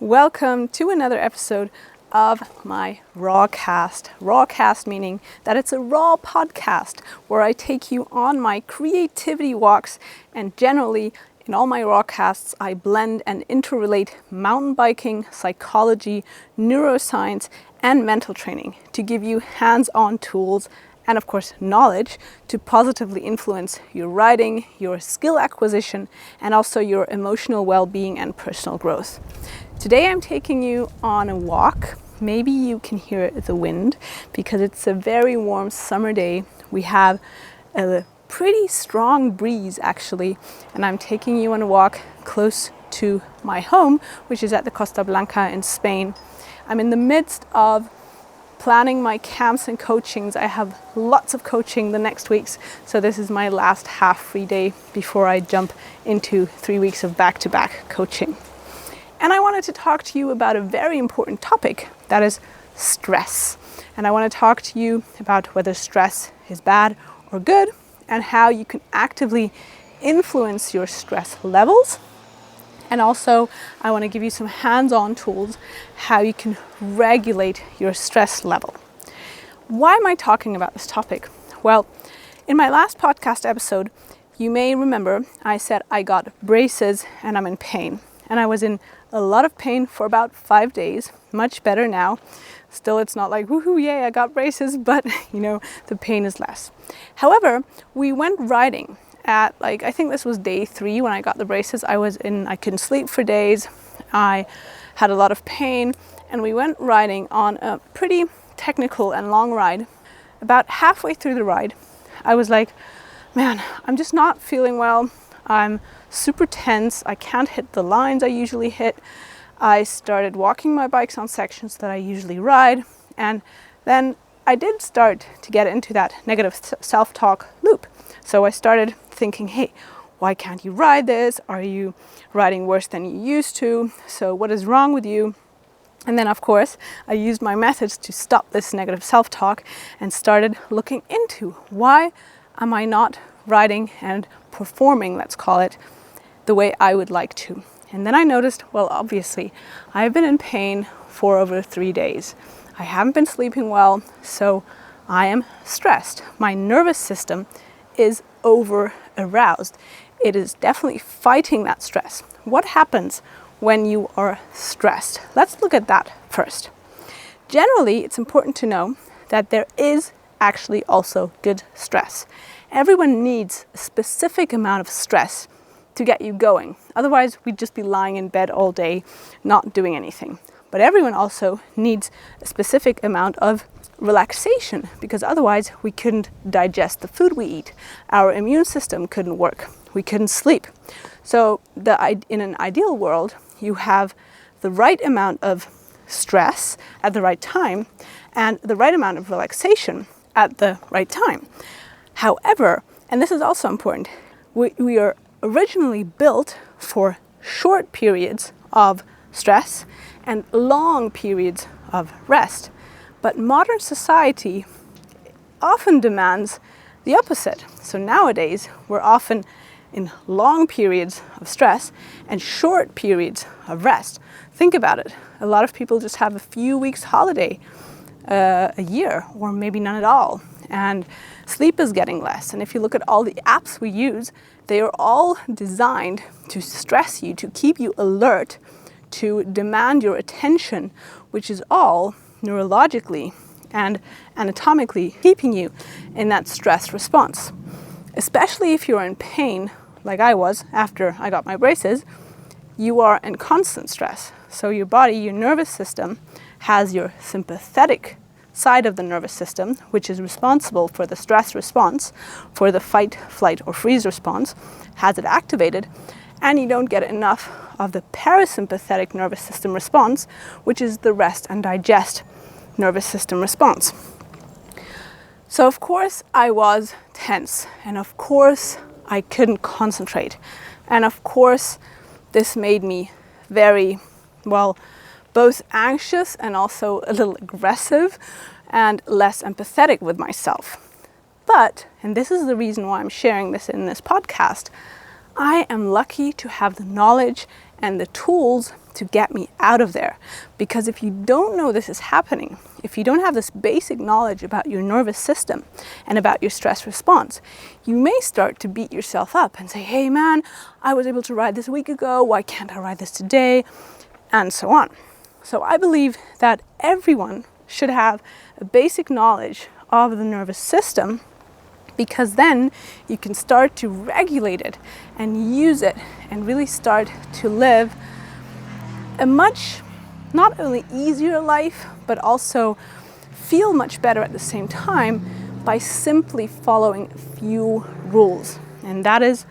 Welcome to another episode of my Rawcast. Rawcast meaning that it's a raw podcast where I take you on my creativity walks, and generally in all my Rawcasts I blend and interrelate mountain biking, psychology, neuroscience and mental training to give you hands-on tools and of course knowledge to positively influence your riding, your skill acquisition, and also your emotional well-being and personal growth. Today I'm taking you on a walk. Maybe you can hear the wind because it's a very warm summer day. We have a pretty strong breeze actually, and I'm taking you on a walk close to my home, which is at the Costa Blanca in Spain. I'm in the midst of planning my camps and coachings. I have lots of coaching the next weeks, so this is my last half free day before I jump into 3 weeks of back-to-back coaching. And I wanted to talk to you about a very important topic, that is stress. And I want to talk to you about whether stress is bad or good and how you can actively influence your stress levels. And also, I want to give you some hands-on tools how you can regulate your stress level. Why am I talking about this topic? Well, in my last podcast episode, you may remember I said I got braces and I'm in pain. And I was in a lot of pain for about 5 days, much better now. Still, it's not like, woohoo, yay, I got braces, but the pain is less. However, we went riding at I think this was day 3 when I got the braces. I couldn't sleep for days. I had a lot of pain, and we went riding on a pretty technical and long ride. About halfway through the ride, I was like, man, I'm just not feeling well. I'm super tense. I can't hit the lines I usually hit. I started walking my bikes on sections that I usually ride, and then I did start to get into that negative self-talk loop. So I started thinking, hey, why can't you ride this? Are you riding worse than you used to? So what is wrong with you? And then, of course, I used my methods to stop this negative self-talk and started looking into why am I not riding and performing, let's call it, the way I would like to. And then I noticed, well, obviously, I've been in pain for over 3 days. I haven't been sleeping well, so I am stressed. My nervous system is over aroused. It is definitely fighting that stress. What happens when you are stressed? Let's look at that first. Generally, it's important to know that there is actually also good stress. Everyone needs a specific amount of stress to get you going. Otherwise, we'd just be lying in bed all day, not doing anything. But everyone also needs a specific amount of relaxation, because otherwise we couldn't digest the food we eat. Our immune system couldn't work. We couldn't sleep. So in an ideal world, you have the right amount of stress at the right time and the right amount of relaxation at the right time. However, and this is also important, we are originally built for short periods of stress and long periods of rest. But modern society often demands the opposite. So nowadays, we're often in long periods of stress and short periods of rest. Think about it. A lot of people just have a few weeks holiday a year, or maybe none at all. And sleep is getting less. And if you look at all the apps we use, they are all designed to stress you, to keep you alert, to demand your attention, which is all neurologically and anatomically keeping you in that stress response. Especially if you're in pain, like I was after I got my braces, you are in constant stress. So your body, your nervous system, has your sympathetic side of the nervous system, which is responsible for the stress response, for the fight, flight, or freeze response, has it activated, and you don't get enough of the parasympathetic nervous system response, which is the rest and digest nervous system response. So of course I was tense, and of course I couldn't concentrate, and of course this made me very, both anxious and also a little aggressive and less empathetic with myself. But, and this is the reason why I'm sharing this in this podcast, I am lucky to have the knowledge and the tools to get me out of there. Because if you don't know this is happening, if you don't have this basic knowledge about your nervous system and about your stress response, you may start to beat yourself up and say, hey man, I was able to ride this a week ago, why can't I ride this today? And so on. So I believe that everyone should have a basic knowledge of the nervous system, because then you can start to regulate it and use it and really start to live a much, not only easier life, but also feel much better at the same time by simply following a few rules. And that is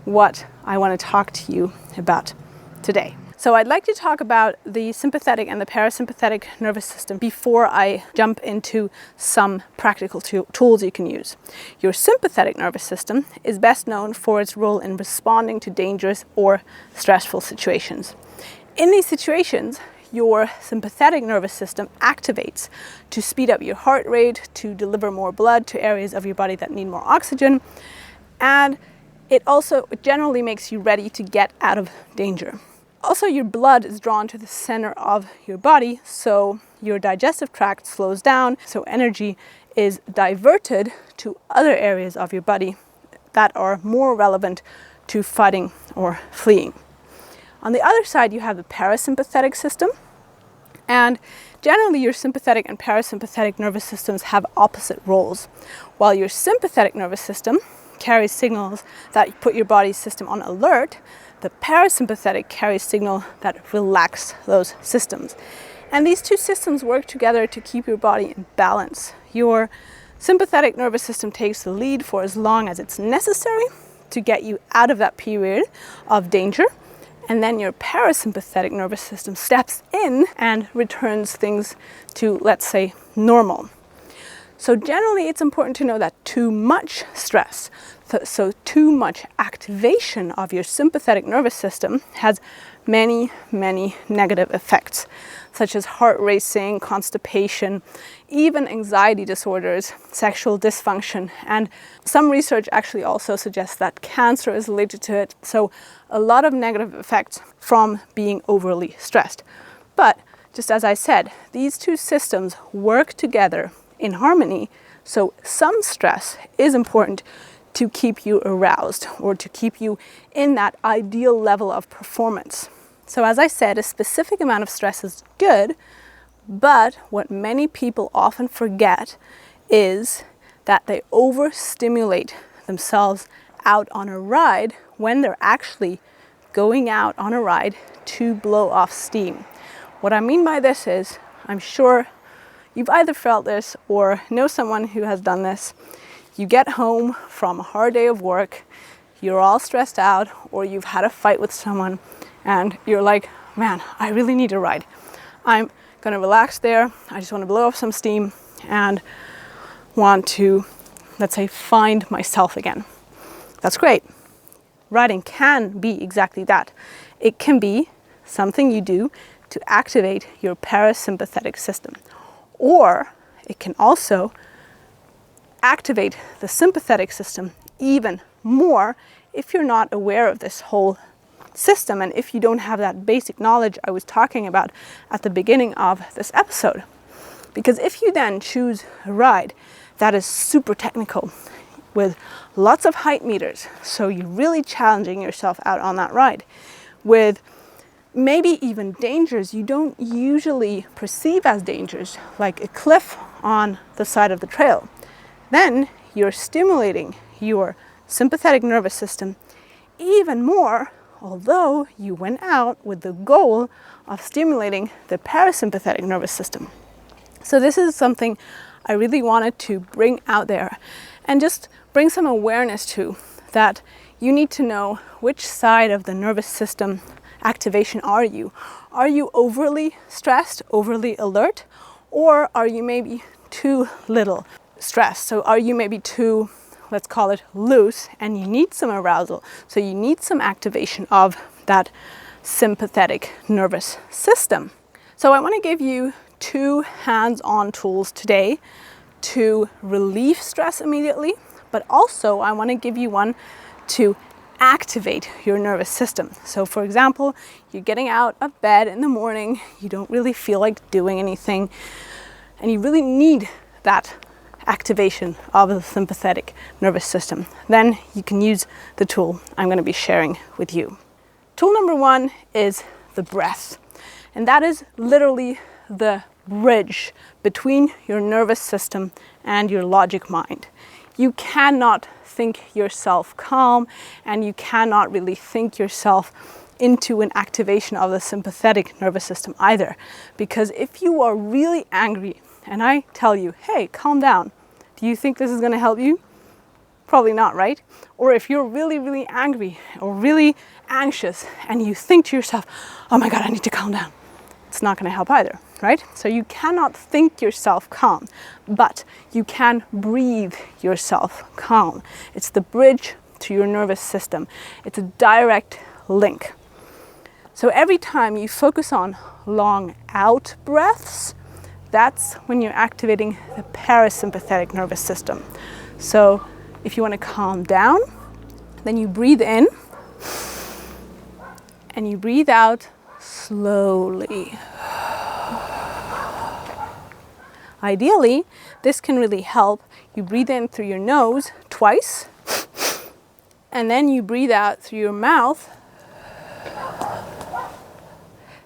what I want to talk to you about today. So I'd like to talk about the sympathetic and the parasympathetic nervous system before I jump into some practical tools you can use. Your sympathetic nervous system is best known for its role in responding to dangerous or stressful situations. In these situations, your sympathetic nervous system activates to speed up your heart rate, to deliver more blood to areas of your body that need more oxygen, and it also generally makes you ready to get out of danger. Also, your blood is drawn to the center of your body, so your digestive tract slows down, so energy is diverted to other areas of your body that are more relevant to fighting or fleeing. On the other side, you have the parasympathetic system, and generally your sympathetic and parasympathetic nervous systems have opposite roles. While your sympathetic nervous system carries signals that put your body's system on alert, the parasympathetic carries signal that relax those systems. And these two systems work together to keep your body in balance. Your sympathetic nervous system takes the lead for as long as it's necessary to get you out of that period of danger. And then your parasympathetic nervous system steps in and returns things to, let's say, normal. So generally, it's important to know that too much stress, so too much activation of your sympathetic nervous system has many, many negative effects, such as heart racing, constipation, even anxiety disorders, sexual dysfunction, and some research actually also suggests that cancer is related to it. So a lot of negative effects from being overly stressed. But just as I said, these two systems work together in harmony, so some stress is important to keep you aroused or to keep you in that ideal level of performance. So as I said, a specific amount of stress is good, but what many people often forget is that they overstimulate themselves out on a ride when they're actually going out on a ride to blow off steam. What I mean by this is, I'm sure you've either felt this or know someone who has done this. You get home from a hard day of work, you're all stressed out, or you've had a fight with someone, and you're like, man, I really need a ride. I'm gonna relax there, I just wanna blow off some steam and want to, let's say, find myself again. That's great. Riding can be exactly that. It can be something you do to activate your parasympathetic system. Or it can also activate the sympathetic system even more if you're not aware of this whole system and if you don't have that basic knowledge I was talking about at the beginning of this episode. Because if you then choose a ride that is super technical with lots of height meters, so you're really challenging yourself out on that ride, with maybe even dangers you don't usually perceive as dangers, like a cliff on the side of the trail, then you're stimulating your sympathetic nervous system even more, although you went out with the goal of stimulating the parasympathetic nervous system. So this is something I really wanted to bring out there and just bring some awareness to, that you need to know which side of the nervous system activation are you. Are you overly stressed, overly alert, or are you maybe too little stressed? So are you maybe too, let's call it, loose, and you need some arousal? So you need some activation of that sympathetic nervous system. So I want to give you 2 hands-on tools today to relieve stress immediately, but also I want to give you one to activate your nervous system. So for example, you're getting out of bed in the morning, you don't really feel like doing anything, and you really need that activation of the sympathetic nervous system. Then you can use the tool I'm going to be sharing with you. Tool number 1 is the breath. And that is literally the bridge between your nervous system and your logic mind. You cannot think yourself calm, and you cannot really think yourself into an activation of the sympathetic nervous system either. Because if you are really angry and I tell you, hey, calm down, do you think this is going to help you? Probably not, right? Or if you're really, really angry or really anxious and you think to yourself, oh my God, I need to calm down, it's not going to help either, right? So you cannot think yourself calm, but you can breathe yourself calm. It's the bridge to your nervous system. It's a direct link. So every time you focus on long out breaths, that's when you're activating the parasympathetic nervous system. So if you want to calm down, then you breathe in and you breathe out slowly. Ideally, this can really help. You breathe in through your nose twice, and then you breathe out through your mouth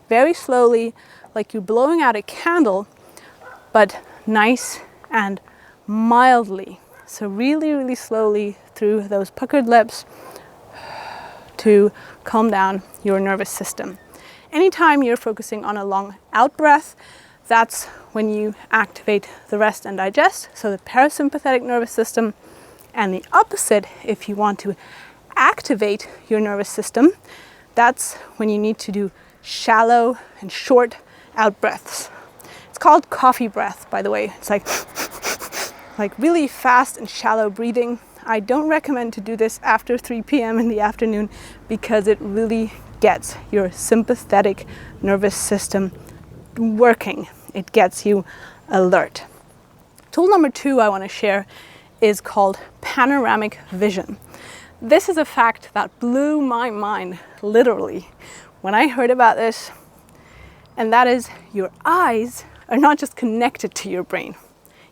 very slowly, like you're blowing out a candle, but nice and mildly. So really, really slowly through those puckered lips to calm down your nervous system. Anytime you're focusing on a long out breath, that's when you activate the rest and digest, so the parasympathetic nervous system. And the opposite, if you want to activate your nervous system, that's when you need to do shallow and short out breaths. It's called coffee breath, by the way. It's like really fast and shallow breathing. I don't recommend to do this after 3 p.m. in the afternoon because it really gets your sympathetic nervous system working. It gets you alert. Tool number 2 I want to share is called panoramic vision. This is a fact that blew my mind, literally, when I heard about this, and that is your eyes are not just connected to your brain.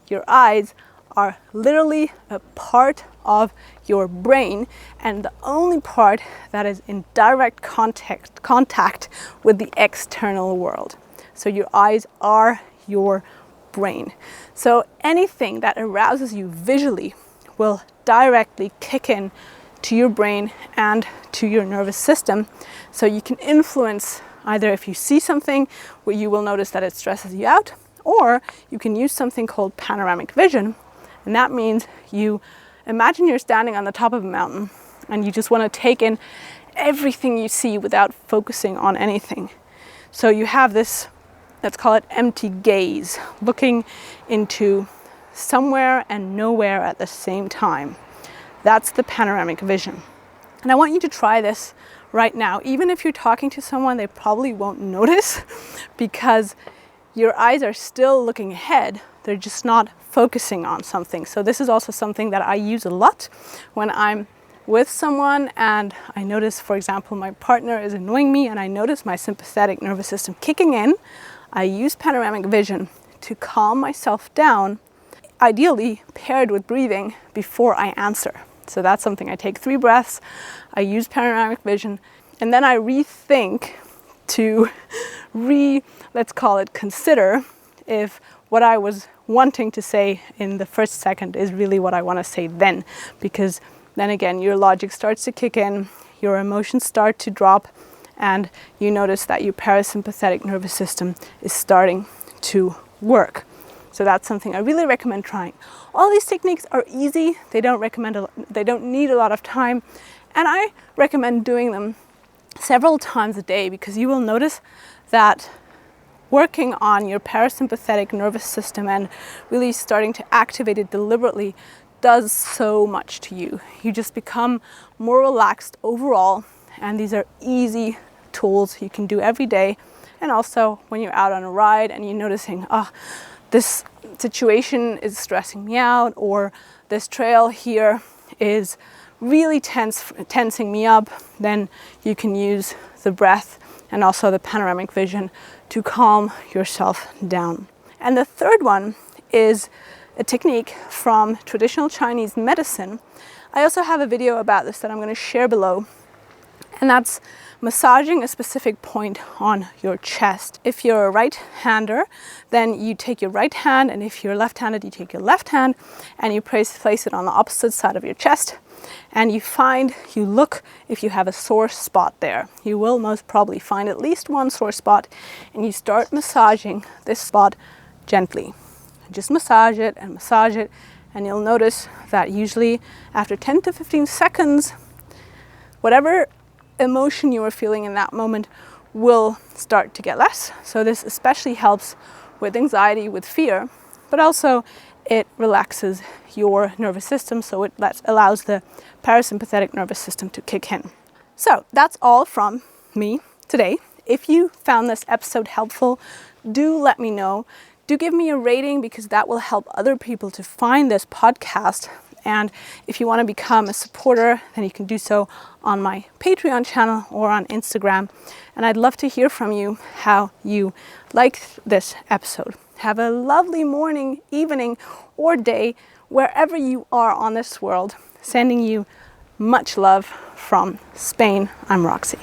Your eyes are literally a part of your brain, and the only part that is in direct contact with the external world. So your eyes are your brain. So anything that arouses you visually will directly kick in to your brain and to your nervous system. So you can influence either if you see something where you will notice that it stresses you out, or you can use something called panoramic vision. And that means you imagine you're standing on the top of a mountain and you just want to take in everything you see without focusing on anything. So you have this, let's call it empty gaze, looking into somewhere and nowhere at the same time. That's the panoramic vision. And I want you to try this right now. Even if you're talking to someone, they probably won't notice because your eyes are still looking ahead. They're just not focusing on something. So this is also something that I use a lot when I'm with someone and I notice, for example, my partner is annoying me and I notice my sympathetic nervous system kicking in. I use panoramic vision to calm myself down, ideally paired with breathing before I answer. So that's something. I take 3 breaths, I use panoramic vision, and then I rethink to let's call it consider if what I was wanting to say in the first second is really what I want to say then. Because then again, your logic starts to kick in, your emotions start to drop, and you notice that your parasympathetic nervous system is starting to work. So that's something I really recommend trying. All these techniques are easy. They don't need a lot of time. And I recommend doing them several times a day because you will notice that working on your parasympathetic nervous system and really starting to activate it deliberately does so much to you. You just become more relaxed overall, and these are easy tools you can do every day. And also when you're out on a ride and you're noticing, this situation is stressing me out, or this trail here is really tensing me up, then you can use the breath and also the panoramic vision to calm yourself down. And the third one is a technique from traditional Chinese medicine. I also have a video about this that I'm going to share below, and that's massaging a specific point on your chest. If you're a right-hander, then you take your right hand, and if you're left-handed, you take your left hand and you place it on the opposite side of your chest, and you look if you have a sore spot there. You will most probably find at least one sore spot, and you start massaging this spot gently. Just massage it, and you'll notice that usually after 10 to 15 seconds, whatever emotion you are feeling in that moment will start to get less. So this especially helps with anxiety, with fear, but also it relaxes your nervous system, so it allows the parasympathetic nervous system to kick in. So that's all from me today. If you found this episode helpful, do let me know. Do give me a rating, because that will help other people to find this podcast. And if you want to become a supporter, then you can do so on my Patreon channel or on Instagram. And I'd love to hear from you how you liked this episode. Have a lovely morning, evening, or day wherever you are on this world. Sending you much love from Spain. I'm Roxy.